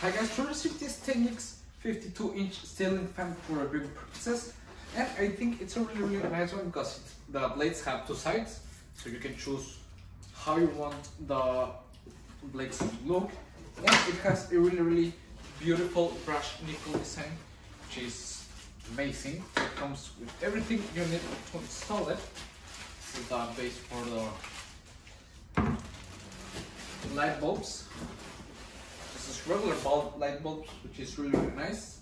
Hi guys, to receive this TENGXIN 52-inch ceiling fan for reviewing purposes, and I think it's a really nice one because the blades have two sides, so you can choose how you want the blades to look, and it has a really beautiful brush nickel design, which is amazing. It comes with everything you need to install it. This is the base for the light bulbs. This is regular light bulbs, which is really nice.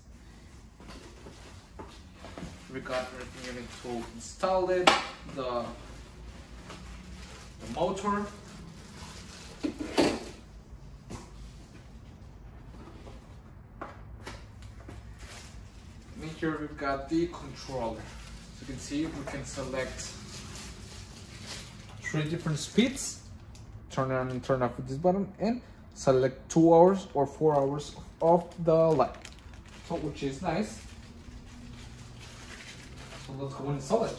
We got everything you need to install it, the motor, and here we've got the controller. As you can see, we can select 3 different speeds, turn on and turn off with this button, and select 2 hours or 4 hours of the light, so which is nice. So let's go and install it.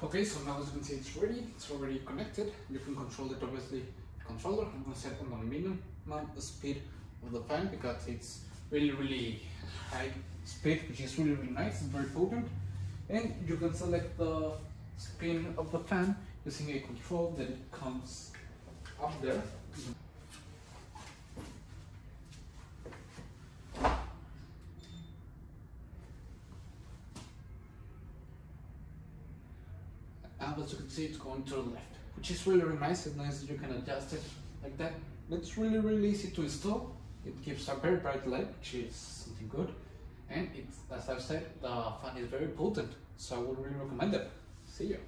Okay, so now as you can see it's already connected. You can control it obviously with the controller. I'm going to set on the minimum speed of the fan because it's really high speed, which is really nice and very potent. And you can select the spin of the fan using a control that it comes up there. And as you can see, it's going to the left, which is really nice. It's nice that you can adjust it like that. It's really easy to install. It gives a very bright light, which is something good. And it's, as I've said, the fan is very potent, so I would really recommend it. See you.